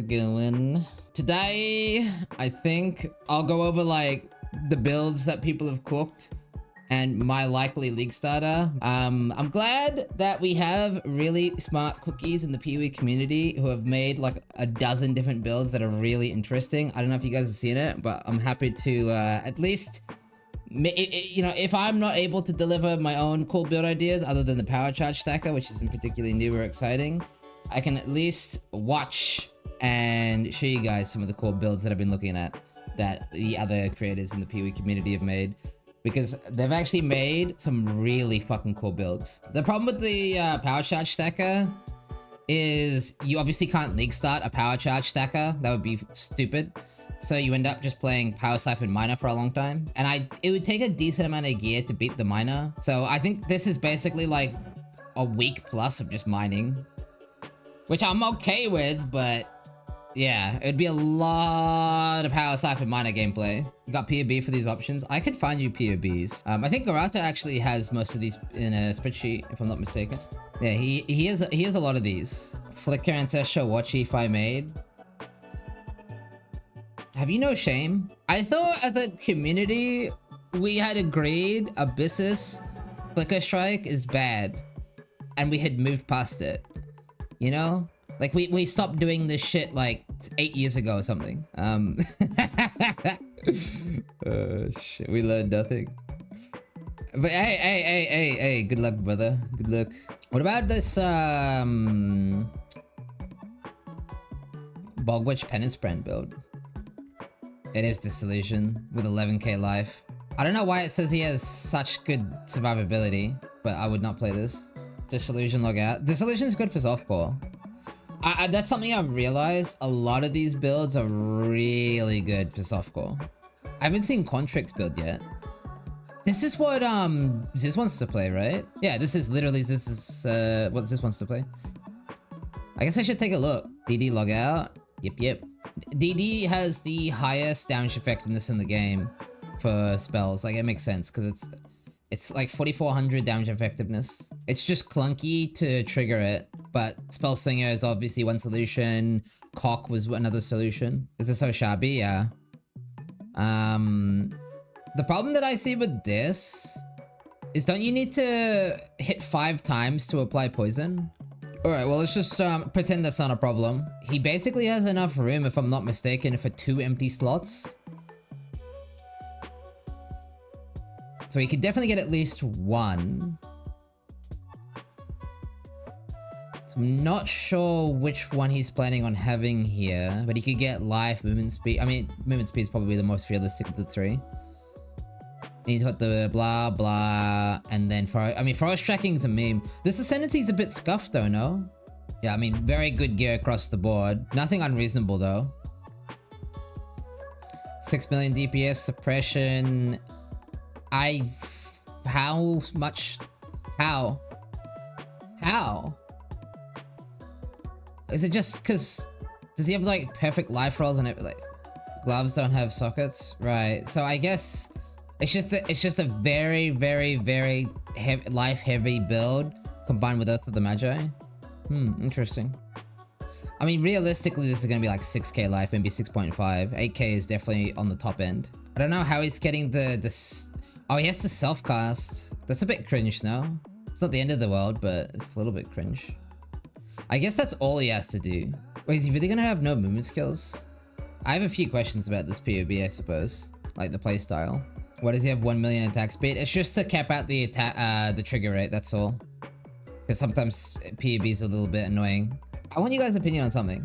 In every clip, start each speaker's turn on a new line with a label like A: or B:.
A: it going? Today, I think I'll go over like the builds that people have cooked and my likely league starter. I'm glad that we have really smart cookies in the POE community who have made like a dozen different builds that are really interesting. I don't know if you guys have seen it, but I'm happy to at least, you know, if I'm not able to deliver my own cool build ideas other than the power charge stacker, which isn't particularly new or exciting, I can at least watch and show you guys some of the cool builds that I've been looking at that the other creators in the POE community have made, because they've actually made some really fucking cool builds. The problem with the power charge stacker is you obviously can't league start a power charge stacker. That would be stupid. So you end up just playing Power Siphon Miner for a long time. And it would take a decent amount of gear to beat the miner. So I think this is basically like a week plus of just mining, which I'm okay with, but yeah, it'd be a lot of Power Siphon Miner gameplay. You got POB for these options. I could find you POBs. I think Garata actually has most of these in a spreadsheet, if I'm not mistaken. Yeah, he has a lot of these. Flicker Ancestral Watch if I made. Have you no shame? I thought as a community, we had agreed Abyssus Flicker Strike is bad. And we had moved past it. You know? Like, we stopped doing this shit like 8 years ago or something. Shit, we learned nothing. But hey, good luck, brother. Good luck. What about this, Bogwitch Penance Brand build? It is Dissolution with 11k life. I don't know why it says he has such good survivability, but I would not play this. Dissolution logout. Dissolution is good for softcore. That's something I've realized. A lot of these builds are really good for softcore. I haven't seen Quantrik's build yet. This is what Ziz wants to play, right? Yeah, this is literally what Ziz wants to play. I guess I should take a look. DD logout. Yep. DD has the highest damage effectiveness in the game for spells. Like, it makes sense because it's like 4400 damage effectiveness. It's just clunky to trigger it, but Spell Slinger is obviously one solution. Cock was another solution. Is this Oshabi? Yeah. The problem that I see with this is, don't you need to hit 5 times to apply poison? Alright, well, let's just pretend that's not a problem. He basically has enough room, if I'm not mistaken, for 2 empty slots. So he could definitely get at least 1. So I'm not sure which one he's planning on having here, but he could get life, movement speed. I mean, movement speed is probably the most realistic of the 3. He's got the blah blah, and then forest tracking is a meme. This ascendancy is a bit scuffed though, no? Yeah, I mean, very good gear across the board. Nothing unreasonable though. 6 million DPS suppression. How much? How? Is it just because, does he have like perfect life rolls and it, like gloves don't have sockets? Right, so I guess it's just a very life heavy build combined with Oath of the Magi. Interesting. I mean, realistically, this is gonna be like 6k life, maybe 6.5. 8k is definitely on the top end. I don't know how he's getting oh, he has to self-cast. That's a bit cringe, no? It's not the end of the world, but it's a little bit cringe. I guess that's all he has to do. Wait, is he really gonna have no movement skills? I have a few questions about this POB, I suppose. Like the playstyle. Why does he have 1 million attack speed? It's just to cap out the the trigger rate, that's all. Because sometimes POB is a little bit annoying. I want you guys' opinion on something.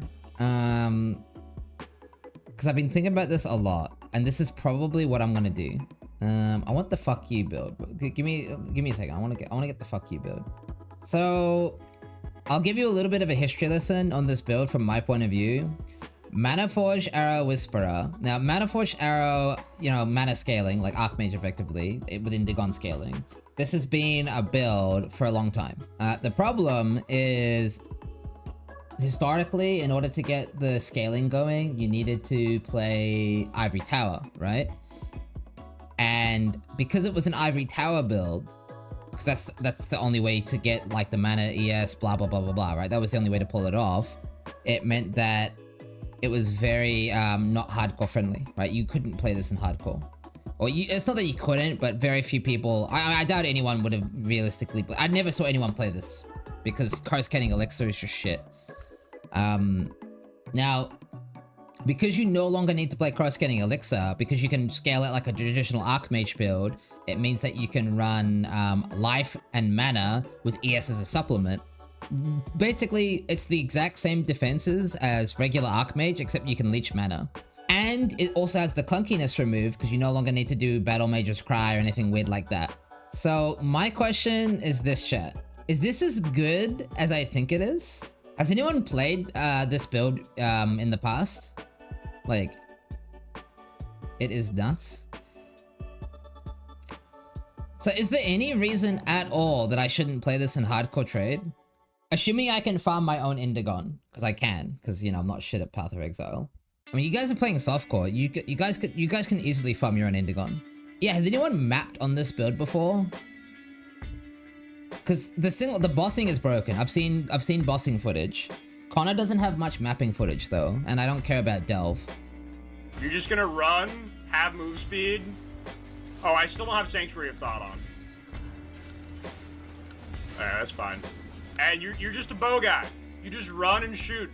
A: Because I've been thinking about this a lot, and this is probably what I'm gonna do. I want the fuck you build. Give me a second. I want to get the fuck you build. So I'll give you a little bit of a history lesson on this build from my point of view. Mana Forge Arrow Whisperer. Now, Mana Forge Arrow, you know, mana scaling, like Archmage effectively, within Dagon scaling. This has been a build for a long time. The problem is, historically, in order to get the scaling going, you needed to play Ivory Tower, right? And because it was an Ivory Tower build, because that's the only way to get like the mana ES, blah blah blah blah blah, right? That was the only way to pull it off. It meant that it was very not hardcore friendly, right? You couldn't play this in hardcore. Or it's not that you couldn't, but very few people, I doubt anyone would have realistically, I never saw anyone play this because cross-canning Elixir is just shit. Now, because you no longer need to play cross-canning Elixir, because you can scale it like a traditional Archmage build, it means that you can run life and mana with ES as a supplement. Basically, it's the exact same defenses as regular Archmage, except you can leech mana. And it also has the clunkiness removed because you no longer need to do Battle Mage's Cry or anything weird like that. So my question is this, chat. Is this as good as I think it is? Has anyone played this build in the past? Like, it is nuts. So is there any reason at all that I shouldn't play this in hardcore trade? Assuming I can farm my own Indigon, because I can, because, you know, I'm not shit at Path of Exile. I mean, you guys are playing softcore. You guys can easily farm your own Indigon. Yeah, has anyone mapped on this build before? Because the bossing is broken. I've seen bossing footage. Connor doesn't have much mapping footage though, and I don't care about Delve.
B: You're just gonna run, have move speed. Oh, I still don't have Sanctuary of Thought on. Alright, that's fine. And you're just a bow guy. You just run and shoot.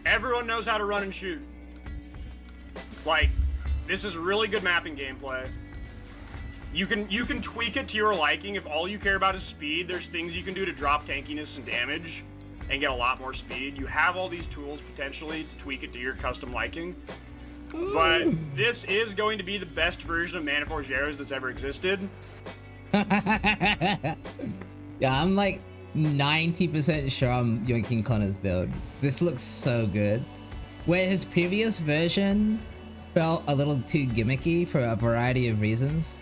B: Everyone knows how to run and shoot. Like, this is really good mapping gameplay. You can tweak it to your liking. If all you care about is speed, there's things you can do to drop tankiness and damage and get a lot more speed. You have all these tools potentially to tweak it to your custom liking. But this is going to be the best version of Mana Forgeros that's ever existed.
A: Yeah, I'm like 90% sure I'm yoinking Connor's build. This looks so good. Where his previous version felt a little too gimmicky for a variety of reasons.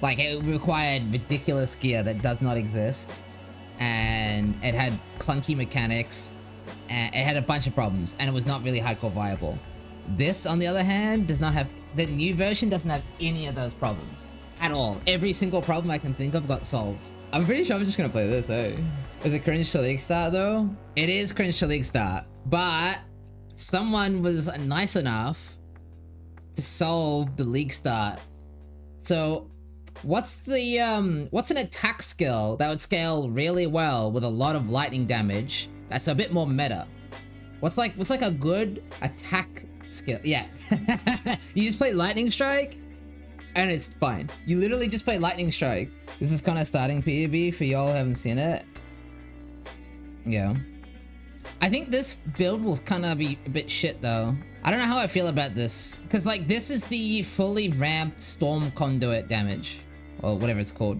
A: Like, it required ridiculous gear that does not exist, and it had clunky mechanics, and it had a bunch of problems, and it was not really hardcore viable. This, on the other hand, does not have, the new version doesn't have any of those problems at all. Every single problem I can think of got solved. I'm pretty sure I'm just gonna play this, eh? Is it cringe to league start though? It is cringe to league start, but someone was nice enough to solve the league start. So what's an attack skill that would scale really well with a lot of lightning damage that's a bit more meta? What's like a good attack skill? Yeah. You just play Lightning Strike and it's fine. You literally just play Lightning Strike. This is kind of starting POB for y'all who haven't seen it. Yeah. I think this build will kind of be a bit shit though. I don't know how I feel about this. Because like this is the fully ramped Storm Conduit damage. Or whatever it's called.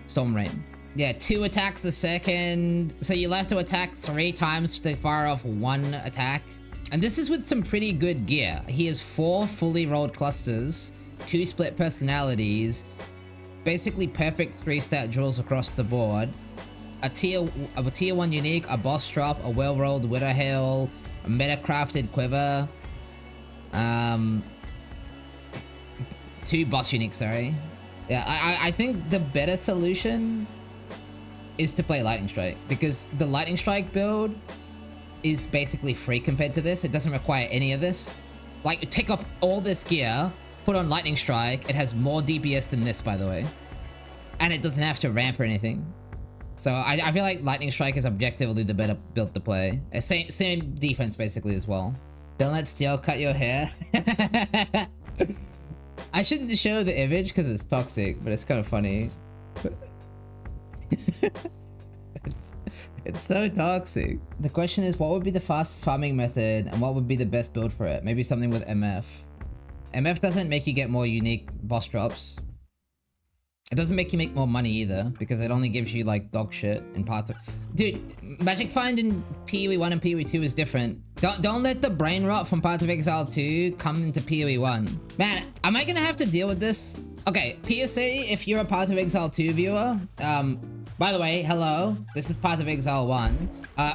A: Storm Rain. Yeah, 2 attacks a second. So you'll have to attack 3 times to fire off 1 attack. And this is with some pretty good gear. He has 4 fully rolled clusters, 2 split personalities, basically perfect 3-stat drills across the board, a tier 1 unique, a boss drop, a well-rolled Widow Hail, a meta-crafted quiver, 2 boss uniques, sorry. Yeah, I think the better solution is to play Lightning Strike, because the Lightning Strike build is basically free compared to this. It doesn't require any of this. Like, take off all this gear, put on Lightning Strike. It has more DPS than this, by the way. And it doesn't have to ramp or anything. So I feel like Lightning Strike is objectively the better build to play. Same defense, basically, as well. Don't let Steel cut your hair. I shouldn't show the image because it's toxic, but it's kind of funny. It's so toxic. The question is, what would be the fastest farming method and what would be the best build for it? Maybe something with MF. MF doesn't make you get more unique boss drops. It doesn't make you make more money either, because it only gives you like dog shit in Path of... Dude, Magic Find in POE 1 and POE 2 is different. Don't let the brain rot from Path of Exile 2 come into POE 1. Man, am I gonna have to deal with this? Okay, PSA, if you're a Path of Exile 2 viewer, by the way, hello, this is Path of Exile 1.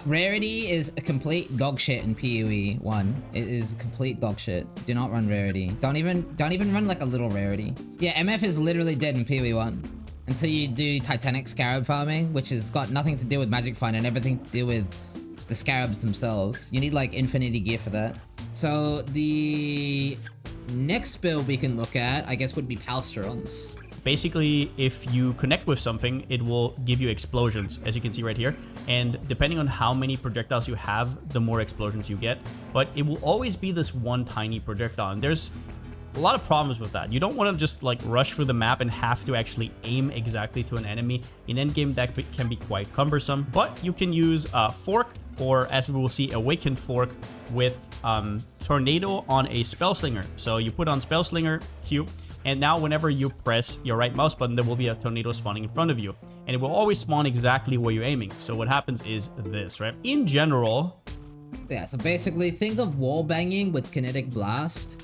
A: Rarity is a complete dog shit in POE 1. It is complete dog shit. Do not run Rarity. Don't even run like a little Rarity. Yeah, MF is literally dead in POE 1. Until you do Titanic Scarab farming, which has got nothing to do with Magic Find and everything to do with the scarabs themselves. You need like infinity gear for that. So the next build we can look at, I guess, would be Palsterons.
C: Basically, if you connect with something, it will give you explosions, as you can see right here. And depending on how many projectiles you have, the more explosions you get. But it will always be this one tiny projectile. And there's a lot of problems with that. You don't want to just like rush through the map and have to actually aim exactly to an enemy. In endgame, that can be quite cumbersome. But you can use Fork, or as we will see, Awakened Fork with Tornado on a Spellslinger. So you put on Spellslinger Q, and now whenever you press your right mouse button, there will be a tornado spawning in front of you. And it will always spawn exactly where you're aiming. So what happens is this, right? In general...
A: Yeah, so basically think of wall banging with kinetic blast.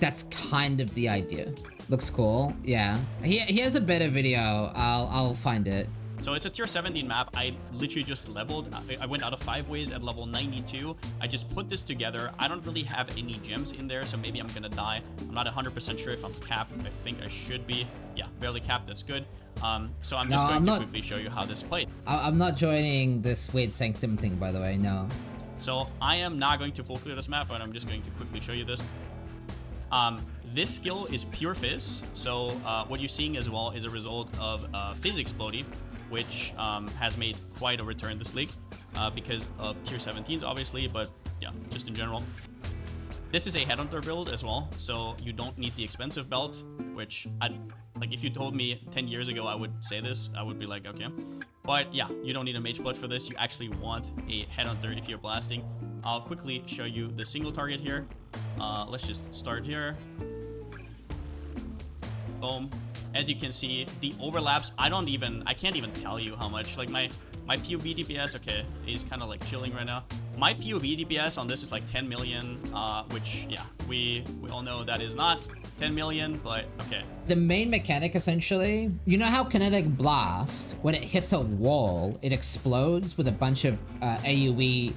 A: That's kind of the idea. Looks cool, yeah. He has a better video, I'll find it.
C: So it's a tier 17 map. I literally just leveled. I went out of 5 ways at level 92. I just put this together. I don't really have any gems in there, so maybe I'm gonna die. I'm not 100% sure if I'm capped. I think I should be. Yeah, barely capped, that's good. So I'm just going to quickly show you how this played.
A: I'm not joining this weird sanctum thing, by the way, no.
C: So I am not going to full clear this map, but I'm just going to quickly show you this. This skill is pure Fizz. So what you're seeing as well is a result of Fizz Explodey, which has made quite a return this league because of tier 17s, obviously, but yeah, just in general. This is a Headhunter build as well, so you don't need the expensive belt, which, like, if you told me 10 years ago I would say this, I would be like, okay. But yeah, you don't need a Mage Blood for this. You actually want a Headhunter if you're blasting. I'll quickly show you the single target here. Let's just start here. Boom. As you can see, the overlaps, I can't even tell you how much. Like my POV DPS, okay, is kind of like chilling right now. My POV DPS on this is like 10 million, which, yeah, we all know that is not 10 million, but okay.
A: The main mechanic, essentially, you know how Kinetic Blast, when it hits a wall, it explodes with a bunch of AoE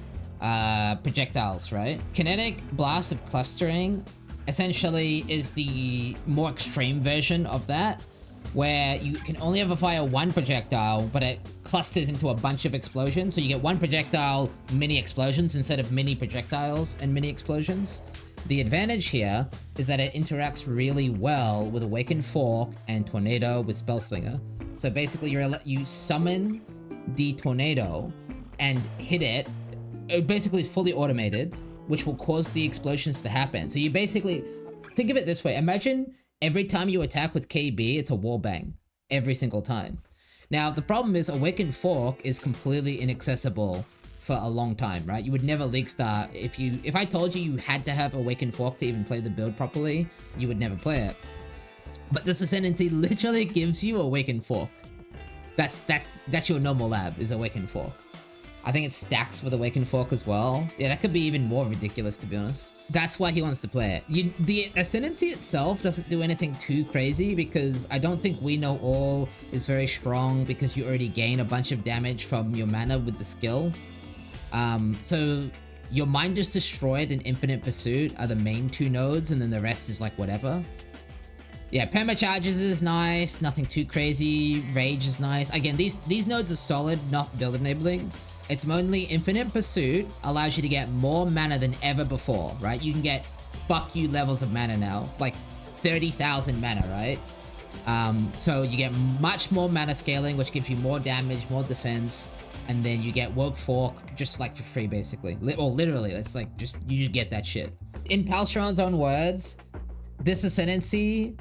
A: projectiles, right? Kinetic Blast of Clustering essentially is the more extreme version of that, where you can only ever fire one projectile, but it clusters into a bunch of explosions. So you get one projectile, mini explosions, instead of mini projectiles and mini explosions. The advantage here is that it interacts really well with Awakened Fork and Tornado with Spellslinger. So basically you summon the Tornado and hit it, basically fully automated, which will cause the explosions to happen. So you basically, think of it this way. Imagine every time you attack with KB, it's a wall bang. Every single time. Now, the problem is Awakened Fork is completely inaccessible for a long time, right? You would never League Star. If I told you you had to have Awakened Fork to even play the build properly, you would never play it. But this Ascendancy literally gives you Awakened Fork. That's your normal lab, is Awakened Fork. I think it stacks with Awakened Fork as well. Yeah, that could be even more ridiculous, to be honest. That's why he wants to play it. The Ascendancy itself doesn't do anything too crazy, because I don't think We Know All is very strong, because you already gain a bunch of damage from your mana with the skill. So your Mind is Destroyed and Infinite Pursuit are the main two nodes, and then the rest is like whatever. Yeah, Permacharges is nice, nothing too crazy. Rage is nice. Again, these nodes are solid, not build enabling. It's mainly Infinite Pursuit allows you to get more mana than ever before, right? You can get fuck you levels of mana now, like 30,000 mana, right? So you get much more mana scaling, which gives you more damage, more defense, and then you get Woke Fork just like for free, basically. Or literally, it's like you just get that shit. In Palsteron's own words, this Ascendancy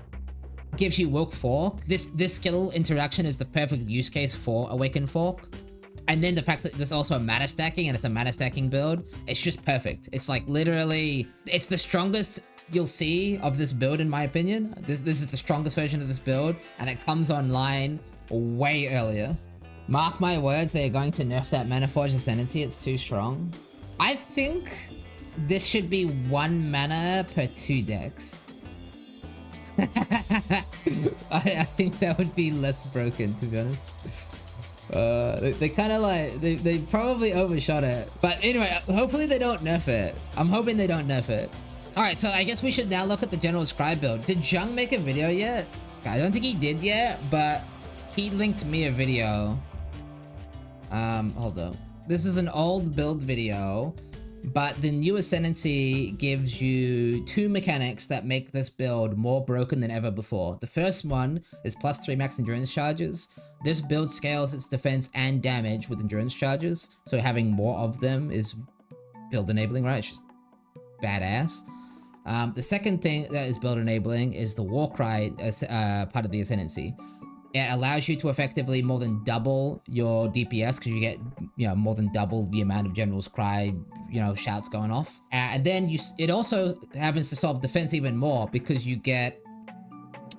A: gives you Woke Fork. This skill interaction is the perfect use case for Awakened Fork. And then the fact that there's also a mana stacking, and it's a mana stacking build, it's just perfect. It's like literally, it's the strongest you'll see of this build, in my opinion. This is the strongest version of this build, and it comes online way earlier. Mark my words, they are going to nerf that Mana Forge Ascendancy. It's too strong. I think this should be 1 mana per 2 decks. I think that would be less broken, to be honest. They kind of like, they probably overshot it. But anyway, hopefully they don't nerf it. I'm hoping they don't nerf it. Alright, so I guess we should now look at the general scribe build. Did Jung make a video yet? I don't think he did yet, but he linked me a video. Hold on. this is an old build video, but the new Ascendancy gives you 2 mechanics that make this build more broken than ever before. The first one is +3 max endurance charges. This build scales its defense and damage with endurance charges, so having more of them is build enabling, right? It's just badass. The second thing that is build enabling is the war cry part of the Ascendancy. It allows you to effectively more than double your DPS because you get, you know, more than double the amount of General's Cry, you know, shouts going off. And then it also happens to solve defense even more because you get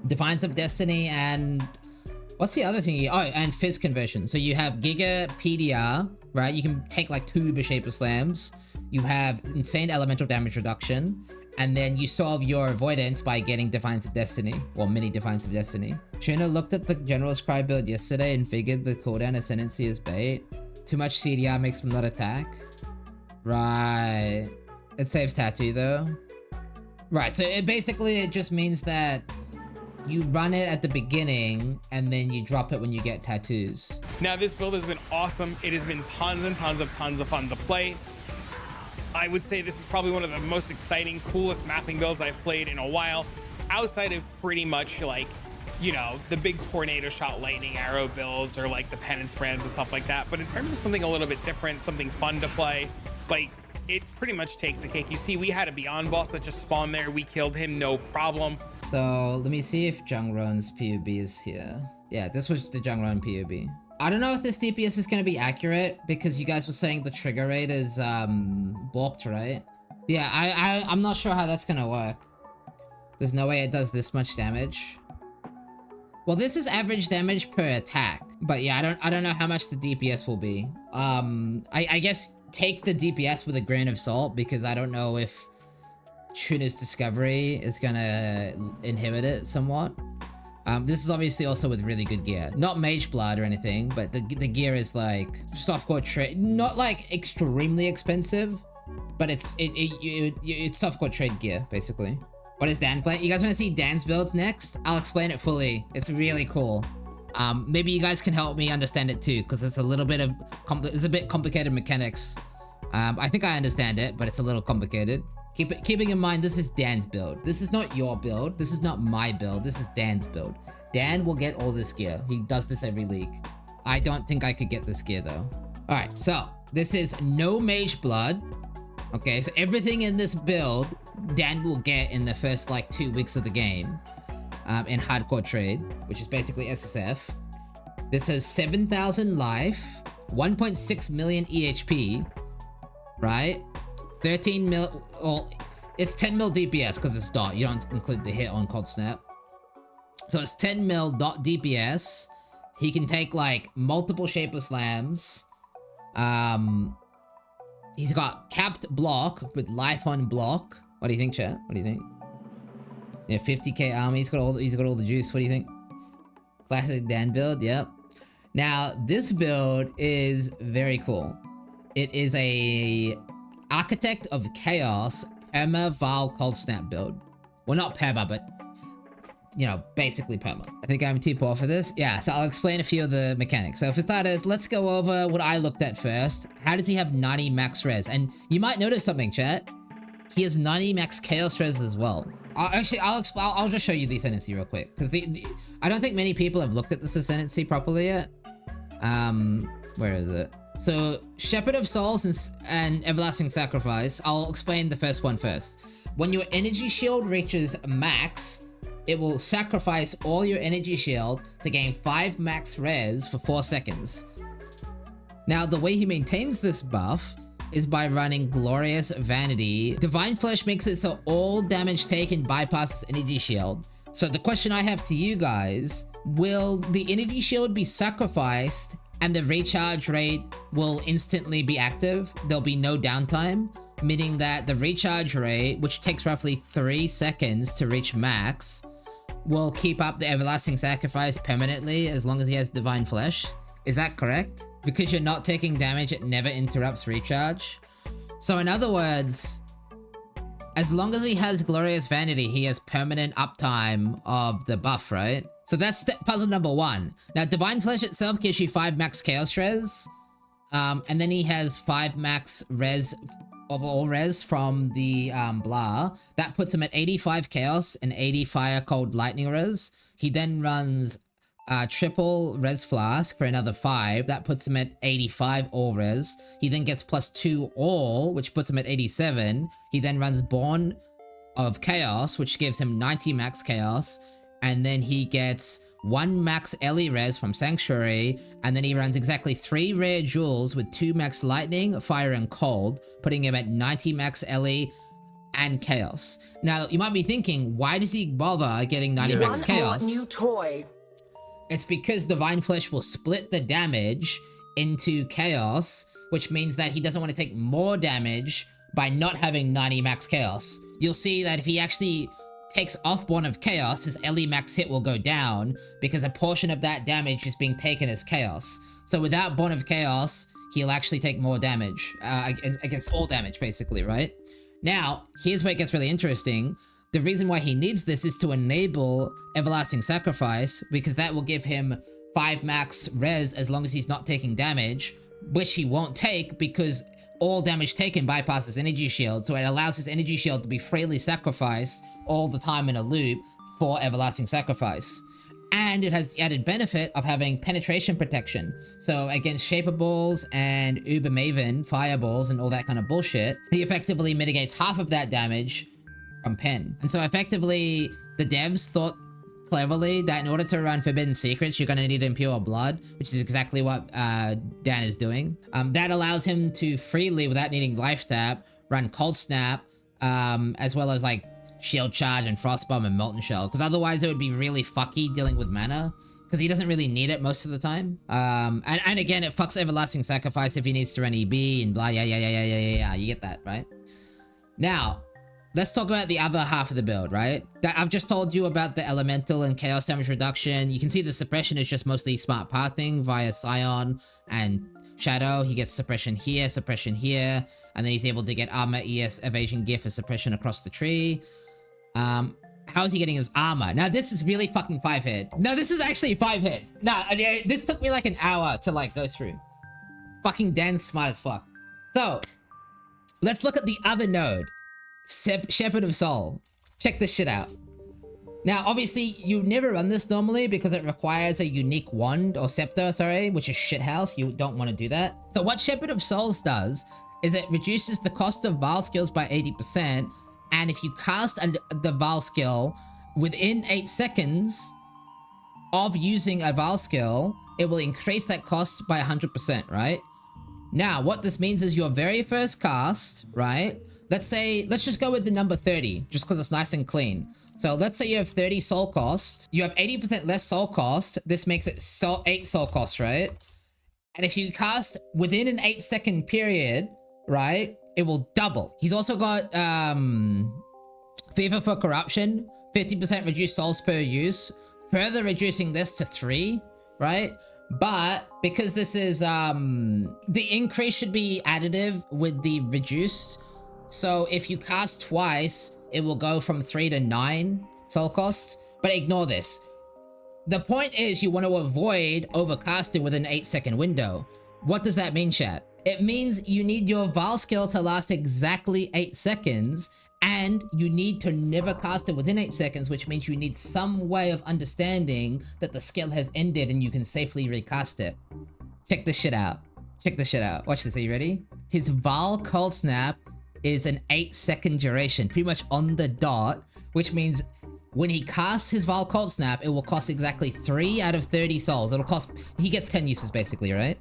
A: Defiance of Destiny and what's the other thing? Oh, and Fizz conversion. So you have Giga PDR, right? You can take like 2 Uber Shaper Slams. You have insane elemental damage reduction. And then you solve your avoidance by getting Defiance of Destiny, or mini Defiance of Destiny. Trina looked at the General's Cry build yesterday and figured the cooldown Ascendancy is bait. Too much CDR makes them not attack. Right. It saves tattoo though. Right, so it just means that you run it at the beginning and then you drop it when you get tattoos.
D: Now this build has been awesome. It has been tons and tons of fun to play. I would say this is probably one of the most exciting, coolest mapping builds I've played in a while, outside of pretty much like, you know, the big tornado shot lightning arrow builds or like the penance brands and stuff like that. But in terms of something a little bit different, something fun to play, like it pretty much takes the cake. You see, we had a Beyond boss that just spawned there. We killed him, no problem.
A: So let me see if Jungroan's POB is here. Yeah, this was the Jungroan POB. I don't know if this DPS is going to be accurate because you guys were saying the trigger rate is balked, right? Yeah, I'm not sure how that's going to work. There's no way it does this much damage. Well, this is average damage per attack, but yeah, I don't know how much the DPS will be. I guess take the DPS with a grain of salt because I don't know if Tuna's Discovery is going to inhibit it somewhat. This is obviously also with really good gear. Not Mage Blood or anything, but the gear is like softcore trade, not like extremely expensive, but it's softcore trade gear basically. What is Dan playing? You guys want to see Dan's builds next? I'll explain it fully. It's really cool. Maybe you guys can help me understand it too, because it's a little bit of it's a bit complicated mechanics. I think I understand it, but it's a little complicated. Keeping in mind, this is Dan's build. This is not your build. This is not my build. This is Dan's build. Dan will get all this gear. He does this every league. I don't think I could get this gear though. All right, so this is no Mage Blood. Okay, so everything in this build, Dan will get in the first like 2 weeks of the game in hardcore trade, which is basically SSF. This has 7,000 life, 1.6 million EHP, right? 13 mil, well, it's 10 mil DPS because it's dot. You don't include the hit on Cold Snap. So it's 10 mil dot DPS. He can take like multiple Shaper Slams. He's got capped block with life on block. What do you think, chat? What do you think? Yeah, 50k army. He's got all the juice. What do you think? Classic Dan build. Yep. Now this build is very cool. It is a Architect of Chaos Perma Val Cold Snap build. Well, not Perma, but you know, basically Perma. I think I'm too poor for this. Yeah, so I'll explain a few of the mechanics. So for starters, let's go over what I looked at first. How does he have 90 max res? And you might notice something, chat. He has 90 max chaos res as well. I'll just show you the Ascendancy real quick because I don't think many people have looked at this Ascendancy properly yet. Where is it? So, Shepherd of Souls and Everlasting Sacrifice, I'll explain the first one first. When your energy shield reaches max, it will sacrifice all your energy shield to gain 5 max res for 4 seconds. Now, the way he maintains this buff is by running Glorious Vanity. Divine Flesh makes it so all damage taken bypasses energy shield. So the question I have to you guys, will the energy shield be sacrificed and the recharge rate will instantly be active? There'll be no downtime, meaning that the recharge rate, which takes roughly 3 seconds to reach max, will keep up the Everlasting Sacrifice permanently as long as he has Divine Flesh. Is that correct? Because you're not taking damage, it never interrupts recharge. So in other words, as long as he has Glorious Vanity, he has permanent uptime of the buff, right? So that's puzzle number 1. Now, Divine Flesh itself gives you 5 max Chaos Res. And then he has 5 max res of all res from the blah. That puts him at 85 chaos and 80 fire cold lightning res. He then runs triple res flask for another 5. That puts him at 85 all res. He then gets +2 all, which puts him at 87. He then runs Born of Chaos, which gives him 90 max chaos. And then he gets 1 max Ellie res from Sanctuary, and then he runs exactly 3 rare jewels with 2 max lightning, fire, and cold, putting him at 90 max Ellie and chaos. Now, you might be thinking, why does he bother getting 90 max chaos?
E: One more new toy.
A: It's because Divine Flesh will split the damage into chaos, which means that he doesn't want to take more damage by not having 90 max chaos. You'll see that if he actually takes off Born of Chaos, his Ellie max hit will go down because a portion of that damage is being taken as chaos. So without Born of Chaos, he'll actually take more damage against all damage, basically, right? Now, here's where it gets really interesting. The reason why he needs this is to enable Everlasting Sacrifice, because that will give him 5 max res as long as he's not taking damage, which he won't take because all damage taken bypasses energy shield, so it allows his energy shield to be freely sacrificed all the time in a loop for Everlasting Sacrifice. And it has the added benefit of having penetration protection. So against Shaperballs and Uber Maven, Fireballs, and all that kind of bullshit, he effectively mitigates half of that damage from pen. And so effectively, the devs thought cleverly that in order to run Forbidden Secrets, you're going to need Impure Blood, which is exactly what Dan is doing. That allows him to freely, without needing Life Tap, run Cold Snap, as well as like Shield Charge and Frostbomb and Molten Shell, because otherwise it would be really fucky dealing with mana, because he doesn't really need it most of the time. And again, it fucks Everlasting Sacrifice if he needs to run EB and blah, yeah, you get that, right? Now, let's talk about the other half of the build, right? I've just told you about the elemental and chaos damage reduction. You can see the suppression is just mostly smart pathing via Scion and Shadow. He gets suppression here, and then he's able to get armor, ES, evasion, gift, and suppression across the tree. How is he getting his armor? Now, this is really fucking 5-hit. No, this is actually 5-hit. Nah, this took me like an hour to like go through. Fucking Dan's smart as fuck. So, let's look at the other node. Shepherd of Soul. Check this shit out. Now, obviously, you never run this normally because it requires a unique wand or scepter, sorry, which is shithouse. You don't want to do that. So what Shepherd of Souls does is it reduces the cost of Vaal skills by 80%, and if you cast the Vaal skill within 8 seconds of using a Vaal skill, it will increase that cost by 100%, right? Now, what this means is your very first cast, right? Let's just go with the number 30, just because it's nice and clean. So let's say you have 30 soul cost. You have 80% less soul cost. This makes it 8 soul cost, right? And if you cast within an 8-second period, right, it will double. He's also got Fever for Corruption, 50% reduced souls per use, further reducing this to 3, right? But because this is, the increase should be additive with the reduced. So if you cast twice, it will go from 3 to 9 soul cost. But ignore this. The point is you want to avoid overcasting within an 8-second window. What does that mean, chat? It means you need your Vaal skill to last exactly 8 seconds, and you need to never cast it within 8 seconds, which means you need some way of understanding that the skill has ended and you can safely recast it. Check this shit out. Check this shit out. Watch this. Are you ready? His Vaal Cold Snap is an 8-second duration, pretty much on the dot, which means when he casts his Vaal Cold Snap, it will cost exactly 3 out of 30 souls. It'll cost, he gets 10 uses basically, right?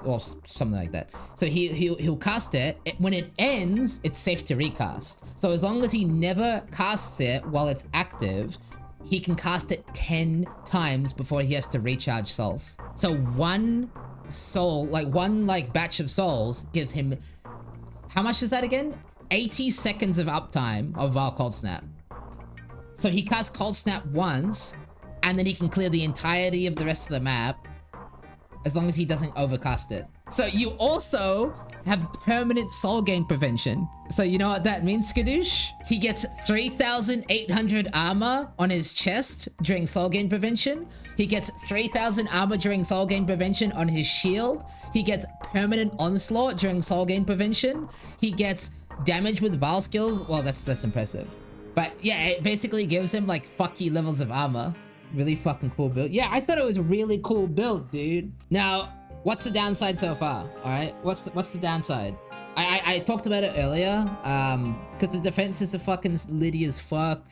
A: Or something like that. So he'll cast it. When it ends, it's safe to recast. So as long as he never casts it while it's active, he can cast it 10 times before he has to recharge souls. So one soul, one batch of souls gives him, how much is that again? 80 seconds of uptime of Vaal Cold Snap. So he casts Cold Snap once, and then he can clear the entirety of the rest of the map, as long as he doesn't overcast it. So you also have permanent soul gain prevention. So you know what that means, Skadoosh? He gets 3,800 armor on his chest during soul gain prevention. He gets 3,000 armor during soul gain prevention on his shield. He gets permanent onslaught during soul gain prevention. He gets damage with Vile skills. Well, that's impressive. But yeah, it basically gives him like fuck you levels of armor. Really fucking cool build. Yeah, I thought it was a really cool build, dude. Now, what's the downside so far? All right, what's the downside? I talked about it earlier, because the defenses are fucking litty as fuck.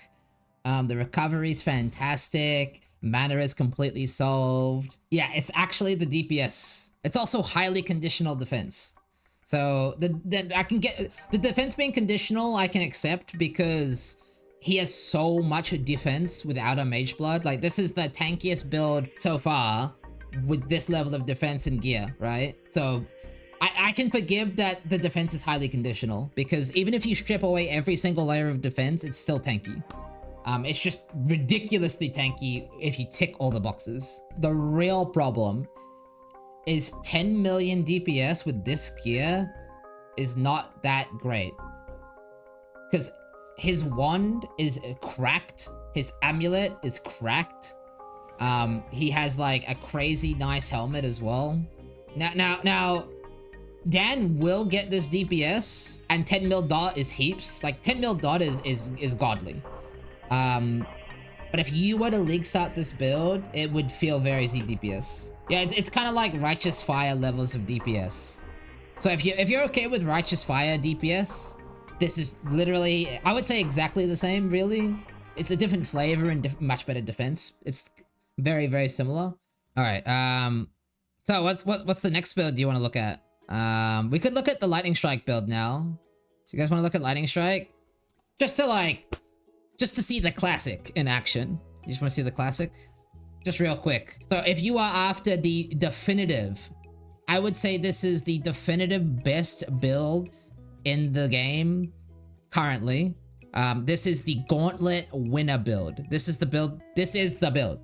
A: The recovery's fantastic. Mana is completely solved. Yeah, it's actually the DPS. It's also highly conditional defense. So I can get the defense being conditional. I can accept because he has so much defense without a mage blood. Like, this is the tankiest build so far with this level of defense and gear, right? So I can forgive that the defense is highly conditional, because even if you strip away every single layer of defense, it's still tanky. It's just ridiculously tanky if you tick all the boxes. The real problem is 10 million DPS with this gear is not that great. Because his wand is cracked, his amulet is cracked. He has like a crazy nice helmet as well. Now, Dan will get this DPS, and 10 mil dot is heaps. Like 10 mil dot is godly. But if you were to league start this build, it would feel very Z DPS. Yeah, it's kind of like Righteous Fire levels of DPS. So if you're okay with Righteous Fire DPS, this is literally, I would say exactly the same, really. It's a different flavor and much better defense. It's very, very similar. All right, so what's the next build you want to look at? We could look at the Lightning Strike build now. So you guys want to look at Lightning Strike? Just to see the classic in action. You just want to see the classic? Just real quick. So if you are after the definitive, I would say this is the definitive best build in the game currently. This is the Gauntlet winner build. This is the build,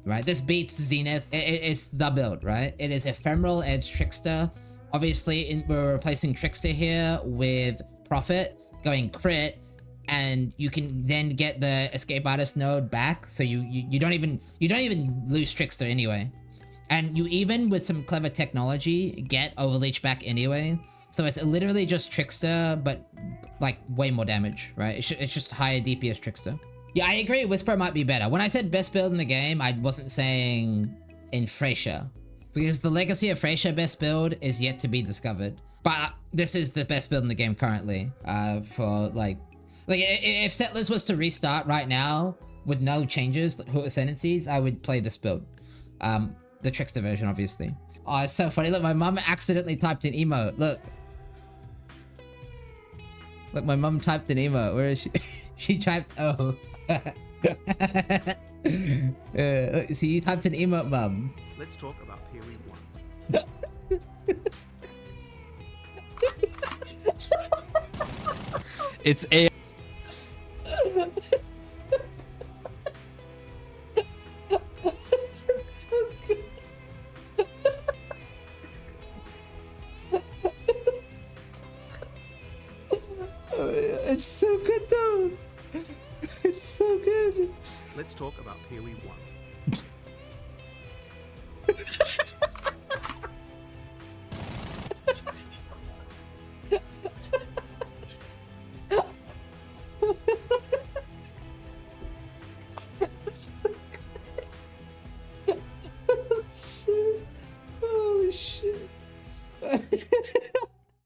A: right? This beats Zenith. It's the build, right? It is Ephemeral Edge Trickster. Obviously, we're replacing Trickster here with Prophet, going crit, and you can then get the Escape Artist node back, so you don't even lose Trickster anyway. And you even, with some clever technology, get Overleach back anyway. So it's literally just Trickster, but like way more damage, right? It's just higher DPS Trickster. Yeah, I agree, Whisperer might be better. When I said best build in the game, I wasn't saying in Phrecia, because the legacy of Phrecia best build is yet to be discovered. But this is the best build in the game currently, for like if Settlers was to restart right now with no changes to Ascendancies, I would play this build. The Trickster version, obviously. Oh, it's so funny. Look, my mum accidentally typed an emote. Look, my mum typed an emote. Where is she? She typed, oh. So you typed an emote, mum.
E: Let's talk about POE 1.
C: It's a.
A: It's so good though. It's so good.
E: Let's talk about POE 1.